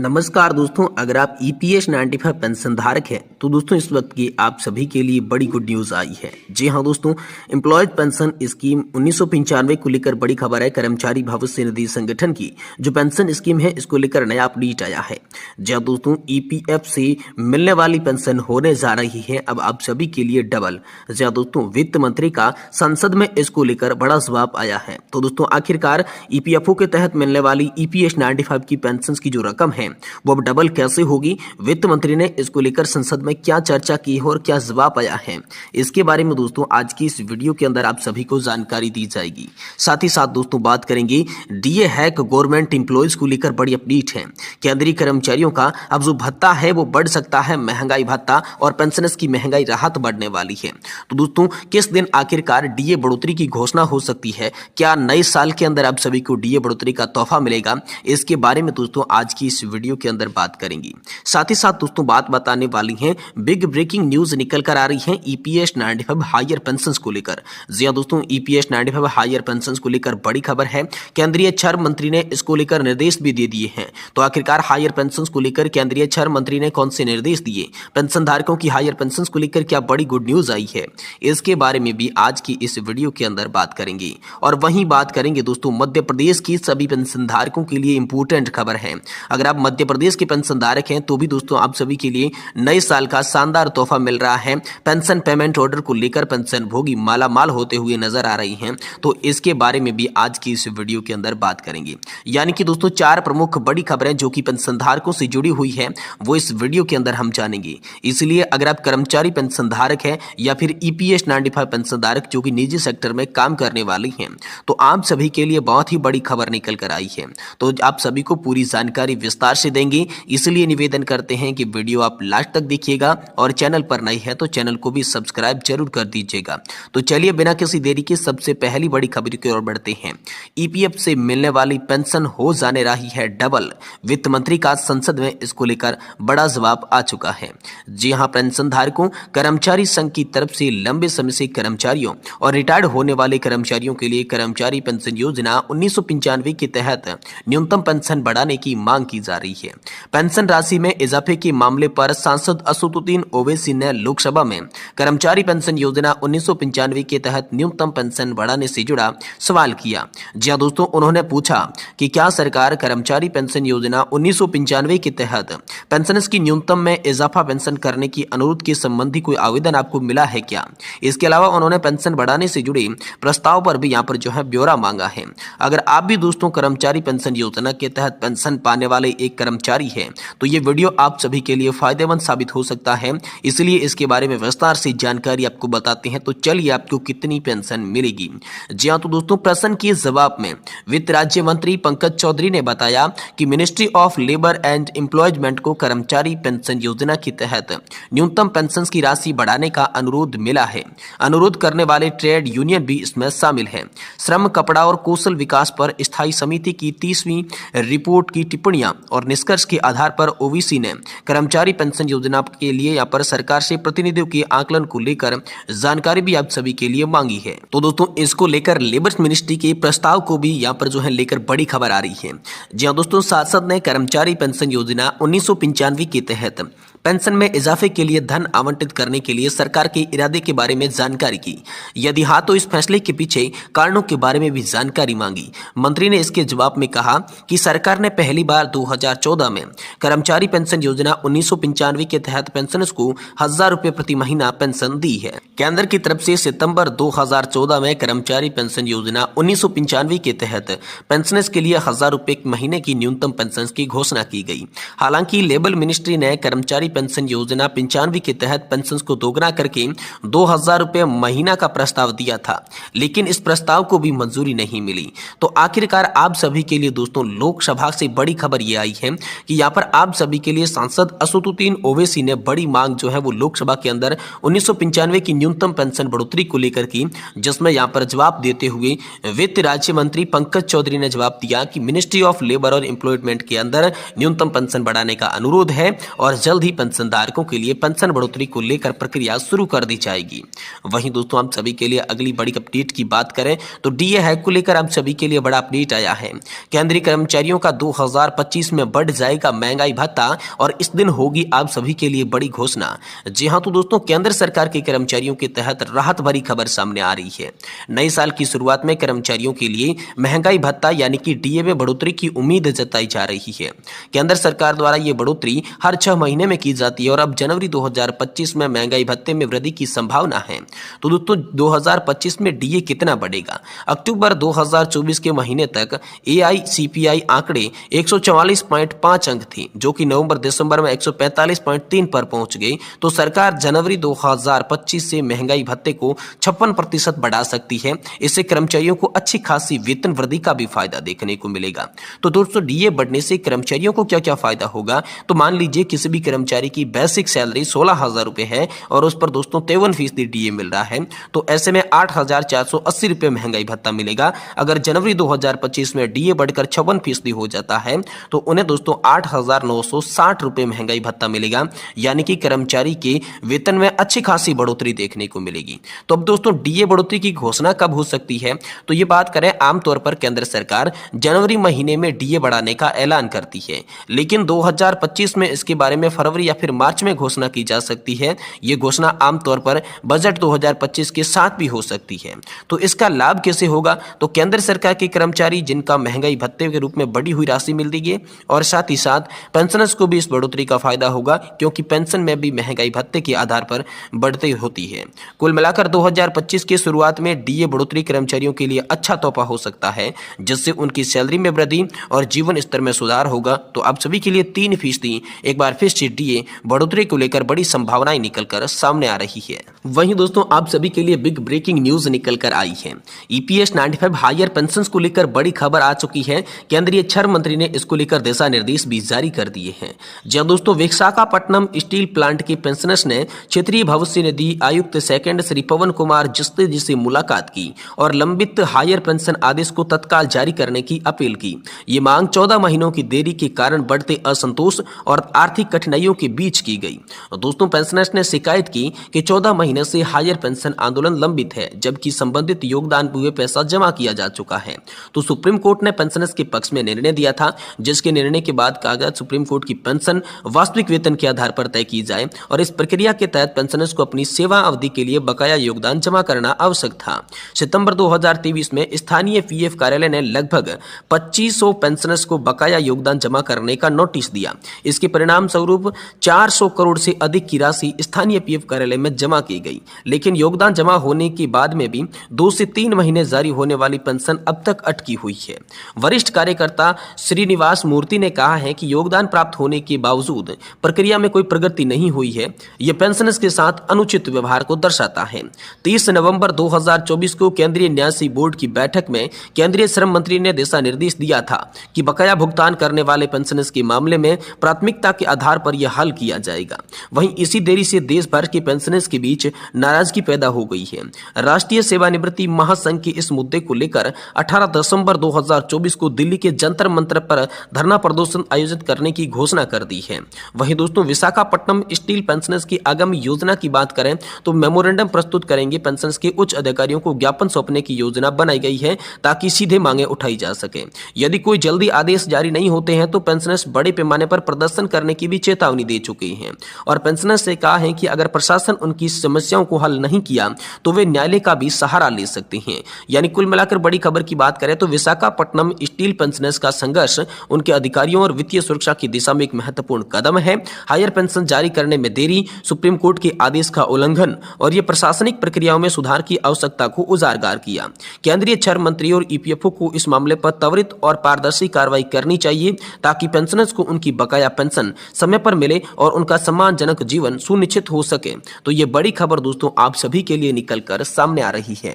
नमस्कार दोस्तों, अगर आप ईपीएस 95 पेंशन धारक हैं तो दोस्तों इस वक्त की आप सभी के लिए बड़ी गुड न्यूज़ आई है। जी हां दोस्तों, एम्प्लॉयज पेंशन स्कीम 1995 को लेकर बड़ी खबर है। कर्मचारी भविष्य निधि संगठन की जो पेंशन स्कीम है इसको लेकर नया अपडेट आया है। जी हां दोस्तों, ईपीएफ से मिलने वाली पेंशन होने जा रही है अब आप सभी के लिए डबल। जी हां दोस्तों, वित्त मंत्री का संसद में इसको लेकर बड़ा जवाब आया है। तो दोस्तों आखिरकार ईपीएफओ के तहत मिलने वाली ईपीएस 95 की पेंशन की जो रकम है वो अब डबल कैसे होगी, वित्त मंत्री ने इसको लेकर संसद में क्या चर्चा की है और क्या जवाब आया है, इसके बारे में दोस्तों आज की इस वीडियो के अंदर आप सभी को जानकारी दी जाएगी। साथ ही साथ दोस्तों बात करेंगे डीए हैक गवर्नमेंट एम्प्लॉयज को लेकर बड़ी अपडेट है। केंद्रीय कर्मचारियों का अब जो भत्ता है वो बढ़ सकता है, महंगाई भत्ता और पेंशनर्स की महंगाई राहत बढ़ने वाली है। तो दोस्तों किस दिन आखिरकार डीए बढ़ोतरी की घोषणा हो सकती है, क्या नए साल के अंदर आप सभी को डीए बढ़ोतरी का तोहफा मिलेगा, इसके बारे में दोस्तों आज की इस वीडियो के अंदर बात करेंगे। साथ ही साथ दोस्तों बात बताने वाली है, बिग ब्रेकिंग न्यूज निकल कर आ रही है ईपीएस 95 हायर पेंशंस को लेकर। जी हां दोस्तों, ईपीएस 95 हायर पेंशंस को लेकर बड़ी खबर है। केंद्रीय श्रम मंत्री ने इसको लेकर निर्देश भी दे दिए हैं। तो आखिरकार हायर पेंशंस को लेकर केंद्रीय श्रम मंत्री ने कौन से निर्देश दिए, पेंशन धारकों की हायर पेंशंस को लेकर क्या बड़ी गुड न्यूज आई है, इसके बारे में भी आज की इस वीडियो के अंदर बात करेंगे। और वहीं बात करेंगे दोस्तों मध्य प्रदेश की सभी पेंशन धारकों के लिए इंपॉर्टेंट खबर है। अगर आप मध्य प्रदेश के पेंशन धारक हैं तो भी दोस्तों आप सभी के लिए नए साल का शानदार तोहफा मिल रहा है। पेंशन पेमेंट ऑर्डर को लेकर पेंशन भोगी मालामाल होते हुए नजर आ रही हैं, तो इसके बारे में भी आज की इस वीडियो के अंदर बात करेंगे। यानी कि दोस्तों चार प्रमुख बड़ी खबरें जो कि पेंशन धारकों से जुड़ी हुई है वो इस वीडियो के अंदर हम जानेंगे। इसलिए अगर आप कर्मचारी पेंशन धारक हैं या फिर ईपीएस 95 पेंशन धारक जो कि निजी सेक्टर में काम करने वाली हैं, तो आप सभी के लिए बहुत ही बड़ी खबर निकल कर आई है। तो आप सभी को पूरी जानकारी विस्तार से देंगे, इसलिए निवेदन करते हैं कि वीडियो आप लास्ट तक देखिएगा और चैनल पर नए हैं तो चैनल को भी सब्सक्राइब जरूर कर दीजिएगा। तो चलिए बिना किसी देरी के सबसे पहली बड़ी खबर की ओर बढ़ते हैं। ईपीएफ से मिलने वाली पेंशन हो जाने रही है डबल, वित्त मंत्री का संसद में इसको लेकर बड़ा जवाब आ चुका है। जी हां, पेंशन धारकों कर्मचारी संघ की तरफ से लंबे समय से कर्मचारियों और रिटायर्ड होने वाले कर्मचारियों के लिए कर्मचारी पेंशन योजना 1995 के तहत न्यूनतम पेंशन बढ़ाने की मांग की जा रही है। पेंशन राशि में इजाफे के मामले पर सांसद असदुद्दीन ओवैसी ने लोकसभा में कर्मचारी पेंशन योजना 1995 के तहत न्यूनतम पेंशन बढ़ाने से जुड़ा सवाल किया। जी हां दोस्तों, उन्होंने पूछा कि क्या सरकार कर्मचारी पेंशन योजना 1995 के तहत पेंशनर्स की न्यूनतम में इजाफा पेंशन करने की अनुरोध के संबंधी कोई आवेदन आपको मिला है क्या। इसके अलावा उन्होंने पेंशन बढ़ाने से जुड़े प्रस्ताव पर भी यहाँ पर जो है ब्यौरा मांगा है। अगर आप भी दोस्तों कर्मचारी पेंशन योजना के तहत पेंशन पाने वाले एक कर्मचारी है तो ये वीडियो आप सभी के लिए फायदेमंद साबित हो सकता है, इसलिए इसके बारे में विस्तार से जानकारी आपको बताते हैं। तो चलिए आपको कितनी पेंशन मिलेगी। जी हां, तो दोस्तों प्रश्न के जवाब में वित्त राज्य मंत्री पंकज चौधरी ने बताया कि ministry of labour and employment को कर्मचारी पेंशन योजना के तहत न्यूनतम पेंशन की राशि बढ़ाने का अनुरोध मिला है। अनुरोध करने वाले ट्रेड यूनियन भी इसमें शामिल है। श्रम, कपड़ा और कौशल विकास पर स्थायी समिति की 30वीं रिपोर्ट की टिप्पणियां और निष्कर्ष के आधार पर ओवीसी ने कर्मचारी पेंशन योजना के लिए यहाँ पर सरकार से प्रतिनिधियों के आकलन को लेकर जानकारी भी आप सभी के लिए मांगी है। तो दोस्तों इसको लेकर लेबर मिनिस्ट्री के प्रस्ताव को भी यहाँ पर जो है लेकर बड़ी खबर आ रही है। जी हाँ दोस्तों, सांसद ने कर्मचारी पेंशन योजना 1995 के तहत पेंशन में इजाफे के लिए धन आवंटित करने के लिए सरकार के इरादे के बारे में जानकारी की। यदि हाँ तो इस फैसले के पीछे कारणों के बारे में भी जानकारी मांगी। मंत्री ने इसके जवाब में कहा कि सरकार ने पहली बार 2014 में कर्मचारी पेंशन योजना 1995 के तहत पेंशनर्स को 1000 रुपए प्रति महीना पेंशन दी है। केंद्र की तरफ से सितंबर 2014 में कर्मचारी पेंशन योजना 1995 के तहत पेंशनर्स के लिए 1000 रुपए महीने की न्यूनतम पेंशन की घोषणा की गई। हालांकि लेबर मिनिस्ट्री ने कर्मचारी पेंशन योजना 95 के तहत पेंशन को दोगुना करके 2000 रुपए महीना का प्रस्ताव दिया था, लेकिन इस प्रस्ताव को भी मंजूरी नहीं मिली। तो आखिरकार आप सभी के लिए दोस्तों लोकसभा से बड़ी खबर यह आई है कि यहाँ पर आप सभी के लिए सांसद असदुद्दीन ओवैसी ने बड़ी मांग जो है वो लोकसभा के अंदर 1995 की न्यूनतम पेंशन बढ़ोतरी को लेकर की, जिसमें यहाँ पर जवाब देते हुए वित्त राज्य मंत्री पंकज चौधरी ने जवाब दिया कि मिनिस्ट्री ऑफ लेबर और एम्प्लॉयमेंट के अंदर न्यूनतम पेंशन बढ़ाने का अनुरोध है और जल्द ही पेंशन धारकों के लिए पेंशन बढ़ोतरी को लेकर प्रक्रिया शुरू कर दी जाएगी। वहीं दोस्तों आप सभी के लिए अगली बड़ी अपडेट की बात करें तो डीए हैक को लेकर आप सभी के लिए बड़ा अपडेट आया है। केंद्रीय कर्मचारियों का 2025 में में बढ़ जाएगा महंगाई भत्ता और इस दिन होगी आप सभी के लिए बड़ी घोषणा। जी हां तो दोस्तों, केंद्र सरकार के कर्मचारियों के तहत राहत भरी खबर सामने आ रही है। नए साल की शुरुआत में कर्मचारियों के लिए महंगाई भत्ता यानी कि डीए में बढ़ोतरी की उम्मीद जताई जा रही है। केंद्र सरकार द्वारा ये बढ़ोतरी हर 6 महीने में की जाती है और अब जनवरी 2025 में महंगाई भत्ते में वृद्धि की संभावना है। तो दोस्तों 2025 में डीए कितना बढ़ेगा? अक्टूबर 2024 के महीने तक एआईसीपीआई आंकड़े 144.5 अंक थी, जो कि नवंबर दिसंबर में 145.3 पर पहुंच गई। तो सरकार जनवरी 2025 से महंगाई भत्ते को 56% बढ़ा सकती है। इससे कर्मचारियों को अच्छी खासी वेतन वृद्धि का भी फायदा देखने को मिलेगा। तो दोस्तों डीए बढ़ने से कर्मचारियों को क्या क्या फायदा होगा? तो मान लीजिए किसी भी कर्मचारी की बेसिक सैलरी 16,000 रुपए है और उस पर दोस्तों 53% डीए मिल रहा है, तो ऐसे में 8,480 रुपए महंगाई भत्ता मिलेगा। अगर जनवरी 2025 में डीए बढ़कर 56% हो जाता है तो उन्हें दोस्तों 8,960 रुपए महंगाई भत्ता मिलेगा, यानी कि कर्मचारी के वेतन में अच्छी खासी बढ़ोतरी देखने को मिलेगी। तो अब दोस्तों डीए बढ़ोतरी की घोषणा कब हो सकती है? तो ये बात करें, आमतौर पर केंद्र सरकार जनवरी महीने में डीए बढ़ाने का ऐलान करती है, लेकिन 2025 में इसके बारे में फरवरी या फिर मार्च में घोषणा की जा सकती है। ये घोषणा आमतौर पर बजट 2025 के साथ भी हो सकती है। तो इसका लाभ कैसे होगा? तो केंद्र सरकार के कर्मचारी जिनका महंगाई भत्ते के रूप में बढ़ी हुई राशि मिल रही है और साथ ही साथ पेंशनर्स को भी इस बढ़ोतरी का फायदा होगा, क्योंकि पेंशन में भी महंगाई भत्ते के आधार पर बढ़ती होती है। कुल मिलाकर 2025 की शुरुआत में डीए बढ़ोतरी कर्मचारियों के लिए अच्छा तोहफा हो सकता है, जिससे उनकी सैलरी में वृद्धि और जीवन स्तर में सुधार होगा। तो आप सभी के लिए 3% एक बार फिर से डीए बढ़ोतरी को लेकर बड़ी संभावनाएं निकलकर सामने आ रही है। वहीं दोस्तों आप सभी के लिए बिग ब्रेकिंग न्यूज निकलकर आई है। ईपीएस 95 हायर पेंशन को लेकर बड़ी खबर आ चुकी है। केंद्रीय श्रम मंत्री ने इसको लेकर दिशा निर्देश भी जारी कर दिए हैं। जहां दोस्तों विशाखापट्टनम स्टील प्लांट के पेंशनर्स ने क्षेत्रीय भविष्य निधि आयुक्त सेकंड श्री पवन कुमार जिस्ते जी से मुलाकात की और लंबित हायर पेंशन आदेश को तत्काल जारी करने की अपील की। ये मांग 14 महीनों की देरी के कारण बढ़ते असंतोष और आर्थिक कठिनाइयों के बीच की गई। दोस्तों पेंशनर्स ने शिकायत की कि 14 महीने से हायर पेंशन आंदोलन लंबित है, जबकि संबंधित योगदान हुए पैसा जमा किया जा चुका है। तो सुप्रीम कोर्ट ने पेंशनर्स के पक्ष में निर्णय दिया था, जिसके निर्णय के बाद कहा गया सुप्रीम कोर्ट की पेंशन वास्तविक वेतन के आधार पर तय की जाए और इस प्रक्रिया के तहत पेंशनर्स को अपनी सेवा अवधि के लिए बकाया योगदान जमा करना आवश्यक था। सितंबर 2023 में स्थानीय पीएफ कार्यालय ने लगभग 2500 पेंशनर्स को बकाया योगदान जमा करने का नोटिस दिया। इसके परिणाम स्वरूप 400 करोड़ से अधिक की राशि स्थानीय पीएफ कार्यालय में जमा की गई, लेकिन योगदान जमा होने के बाद में भी 2 से 3 महीने जारी होने वाली पेंशन अब तक अटकी हुई है। वरिष्ठ कार्यकर्ता श्रीनिवास मूर्ति ने कहा है कि योगदान प्राप्त होने के बावजूद प्रक्रिया में कोई प्रगति नहीं हुई है। यह पेंशनर्स के साथ अनुचित व्यवहार को दर्शाता है। 30 नवंबर 2024 को केंद्रीय न्याय बोर्ड की बैठक में केंद्रीय श्रम मंत्री ने दिशा निर्देश दिया था कि बकाया भुगतान करने वाले पेंशनर्स के मामले में प्राथमिकता के आधार पर यह हल किया जाएगा। वहीं इसी देरी से देश भर के पेंशनर्स के बीच नाराजगी पैदा हो गई है। राष्ट्रीय सेवानिवृत्ति महासंघ के इस मुद्दे को लेकर 18 दिसंबर 2024 को दिल्ली के जंतर मंतर पर धरना प्रदर्शन आयोजित करने की घोषणा कर दी है। वहीं दोस्तों विशाखापट्टनम स्टील पेंशनर्स की आगामी योजना की बात करें तो मेमोरेंडम प्रस्तुत करेंगे। पेंशनर्स के उच्च अधिकारियों को ज्ञापन सौंपने की योजना बनाई गई है ताकि सीधे मांगे उठाई जा सके। यदि कोई जल्दी आदेश जारी नहीं होते हैं तो पेंशनर्स बड़े पैमाने पर प्रदर्शन करने की भी चेतावनी दे चुके हैं और पेंशनर्स से कहा है कि अगर प्रशासन उनकी समस्याओं को हल नहीं किया तो वे न्यायालय का भी सहारा ले सकते हैं। यानी कुल मिलाकर बड़ी खबर की बात करें तो विशाखापट्टनम स्टील पेंशनर्स का संघर्ष उनके अधिकारियों और वित्तीय सुरक्षा की दिशा में एक महत्वपूर्ण कदम है। हायर पेंशन जारी करने में देरी, सुप्रीम कोर्ट के आदेश का उल्लंघन और ये प्रशासनिक प्रक्रियाओं में सुधार की आवश्यकता को उजागर किया। केंद्रीय श्रम मंत्री और ईपीएफओ को इस मामले पर त्वरित और पारदर्शी कार्रवाई करनी चाहिए ताकि पेंशनर्स को उनकी बकाया पेंशन समय पर मिले और उनका सम्मानजनक जीवन सुनिश्चित हो सके। तो ये बड़ी खबर दोस्तों आप सभी के लिए निकलकर सामने आ रही है।